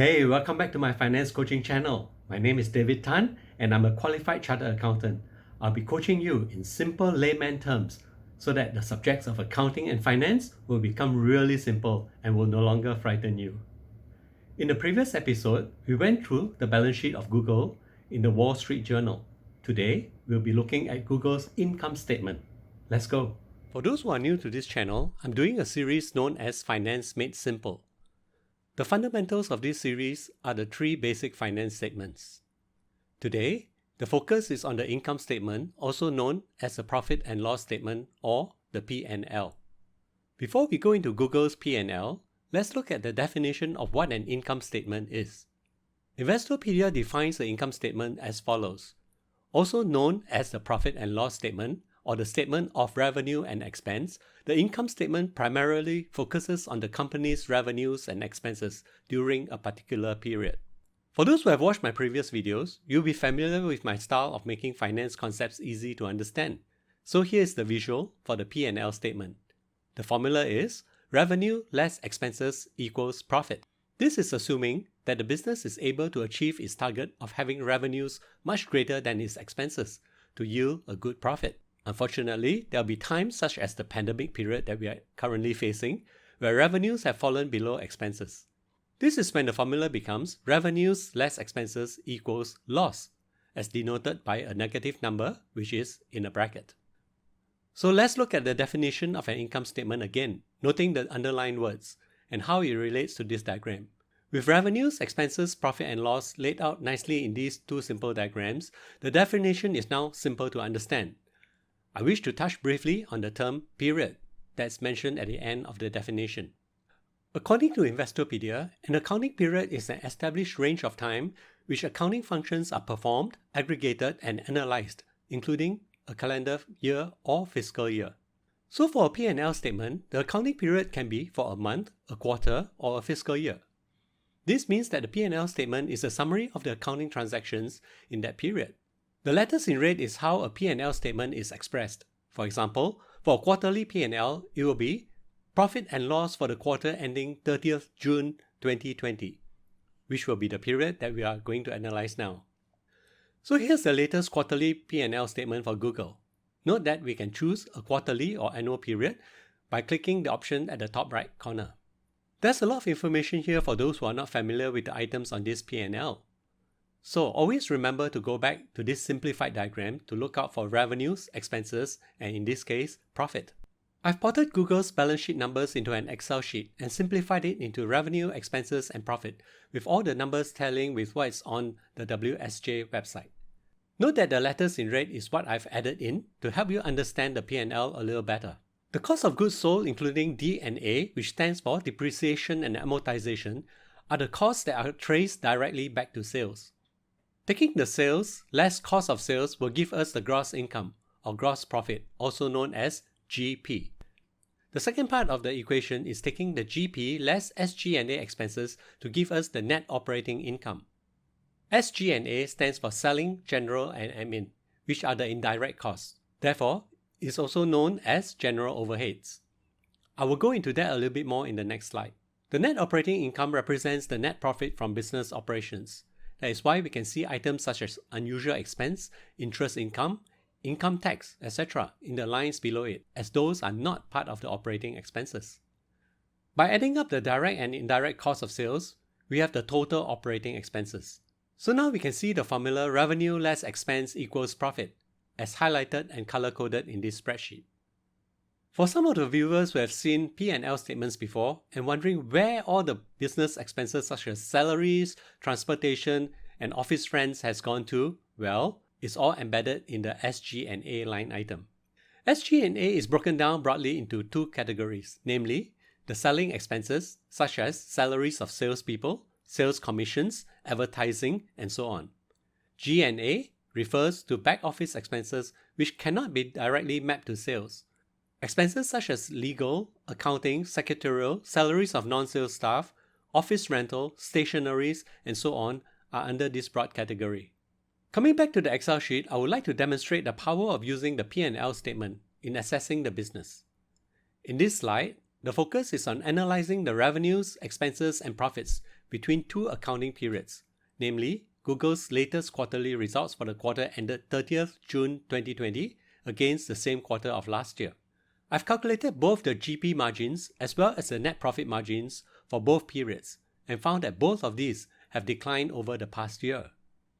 Hey, welcome back to my finance coaching channel. My name is David Tan and I'm a qualified chartered accountant. I'll be coaching you in simple layman terms so that the subjects of accounting and finance will become really simple and will no longer frighten you. In the previous episode, we went through the balance sheet of Google in the Wall Street Journal. Today, we'll be looking at Google's income statement. Let's go. For those who are new to this channel, I'm doing a series known as Finance Made Simple. The fundamentals of this series are the three basic finance statements. Today, the focus is on the income statement, also known as the profit and loss statement or the P&L. Before we go into Google's P&L, let's look at the definition of what an income statement is. Investopedia defines the income statement as follows. Also known as the profit and loss statement, or the statement of revenue and expense, the income statement primarily focuses on the company's revenues and expenses during a particular period. For those who have watched my previous videos, you'll be familiar with my style of making finance concepts easy to understand. So here's the visual for the P&L statement. The formula is revenue less expenses equals profit. This is assuming that the business is able to achieve its target of having revenues much greater than its expenses to yield a good profit. Unfortunately, there will be times such as the pandemic period that we are currently facing, where revenues have fallen below expenses. This is when the formula becomes revenues less expenses equals loss, as denoted by a negative number, which is in a bracket. So let's look at the definition of an income statement again, noting the underlined words, and how it relates to this diagram. With revenues, expenses, profit and loss laid out nicely in these two simple diagrams, the definition is now simple to understand. I wish to touch briefly on the term period that's mentioned at the end of the definition. According to Investopedia, an accounting period is an established range of time which accounting functions are performed, aggregated and analyzed, including a calendar year or fiscal year. So for a P&L statement, the accounting period can be for a month, a quarter or a fiscal year. This means that the P&L statement is a summary of the accounting transactions in that period. The letters in red is how a P&L statement is expressed. For example, for a quarterly P&L, it will be profit and loss for the quarter ending 30th June 2020, which will be the period that we are going to analyze now. So here's the latest quarterly P&L statement for Google. Note that we can choose a quarterly or annual period by clicking the option at the top right corner. There's a lot of information here for those who are not familiar with the items on this P&L. So always remember to go back to this simplified diagram to look out for revenues, expenses, and in this case, profit. I've plotted Google's balance sheet numbers into an Excel sheet and simplified it into revenue, expenses, and profit, with all the numbers tallying with what is on the WSJ website. Note that the letters in red is what I've added in to help you understand the P&L a little better. The cost of goods sold, including D&A, which stands for depreciation and amortization, are the costs that are traced directly back to sales. Taking the sales less cost of sales will give us the gross income or gross profit, also known as GP. The second part of the equation is taking the GP less SG&A expenses to give us the net operating income. SG&A stands for selling, general and admin, which are the indirect costs. Therefore, it's also known as general overheads. I will go into that a little bit more in the next slide. The net operating income represents the net profit from business operations. That is why we can see items such as unusual expense, interest income, income tax, etc. in the lines below it, as those are not part of the operating expenses. By adding up the direct and indirect cost of sales, we have the total operating expenses. So now we can see the formula revenue less expense equals profit, as highlighted and color-coded in this spreadsheet. For some of the viewers who have seen P&L statements before and wondering where all the business expenses such as salaries, transportation, and office rents has gone to, well, it's all embedded in the SG&A line item. SG&A is broken down broadly into two categories, namely the selling expenses such as salaries of salespeople, sales commissions, advertising, and so on. G&A refers to back office expenses which cannot be directly mapped to sales. Expenses such as legal, accounting, secretarial, salaries of non-sales staff, office rental, stationeries, and so on are under this broad category. Coming back to the Excel sheet, I would like to demonstrate the power of using the P&L statement in assessing the business. In this slide, the focus is on analyzing the revenues, expenses, and profits between two accounting periods, namely Google's latest quarterly results for the quarter ended 30th June 2020 against the same quarter of last year. I've calculated both the GP margins as well as the net profit margins for both periods and found that both of these have declined over the past year.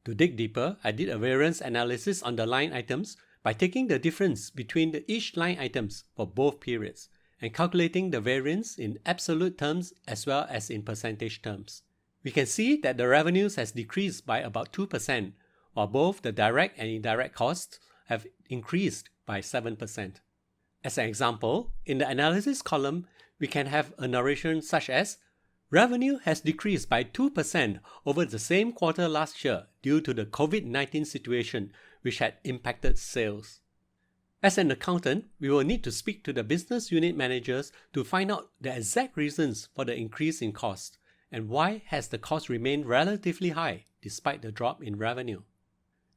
To dig deeper, I did a variance analysis on the line items by taking the difference between each line items for both periods and calculating the variance in absolute terms as well as in percentage terms. We can see that the revenues has decreased by about 2%, while both the direct and indirect costs have increased by 7%. As an example, in the analysis column, we can have a narration such as, revenue has decreased by 2% over the same quarter last year due to the COVID-19 situation which had impacted sales. As an accountant, we will need to speak to the business unit managers to find out the exact reasons for the increase in cost and why has the cost remained relatively high despite the drop in revenue.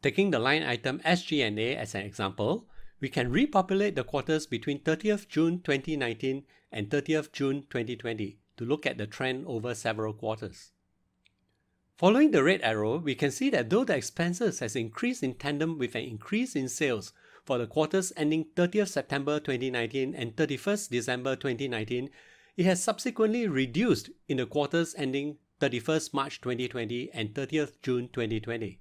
Taking the line item SG&A as an example, we can repopulate the quarters between 30th June 2019 and 30th June 2020 to look at the trend over several quarters. Following the red arrow, we can see that though the expenses has increased in tandem with an increase in sales for the quarters ending 30th September 2019 and 31st December 2019, it has subsequently reduced in the quarters ending 31st March 2020 and 30th June 2020.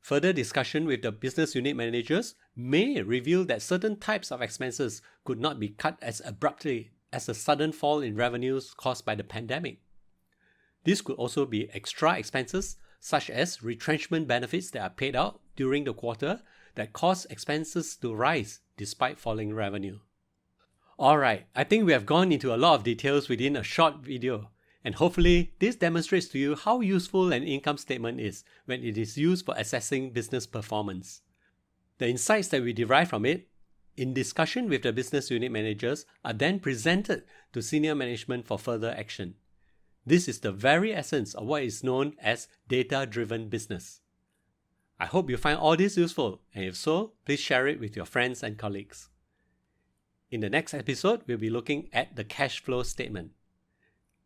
Further discussion with the business unit managers may reveal that certain types of expenses could not be cut as abruptly as a sudden fall in revenues caused by the pandemic. This could also be extra expenses such as retrenchment benefits that are paid out during the quarter that cause expenses to rise despite falling revenue. Alright, I think we have gone into a lot of details within a short video, and hopefully this demonstrates to you how useful an income statement is when it is used for assessing business performance. The insights that we derive from it, in discussion with the business unit managers, are then presented to senior management for further action. This is the very essence of what is known as data-driven business. I hope you find all this useful, and if so, please share it with your friends and colleagues. In the next episode, we'll be looking at the cash flow statement.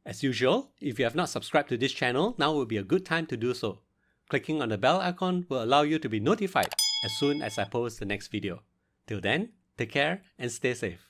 As usual, if you have not subscribed to this channel, now will be a good time to do so. Clicking on the bell icon will allow you to be notified as soon as I post the next video. Till then, take care and stay safe.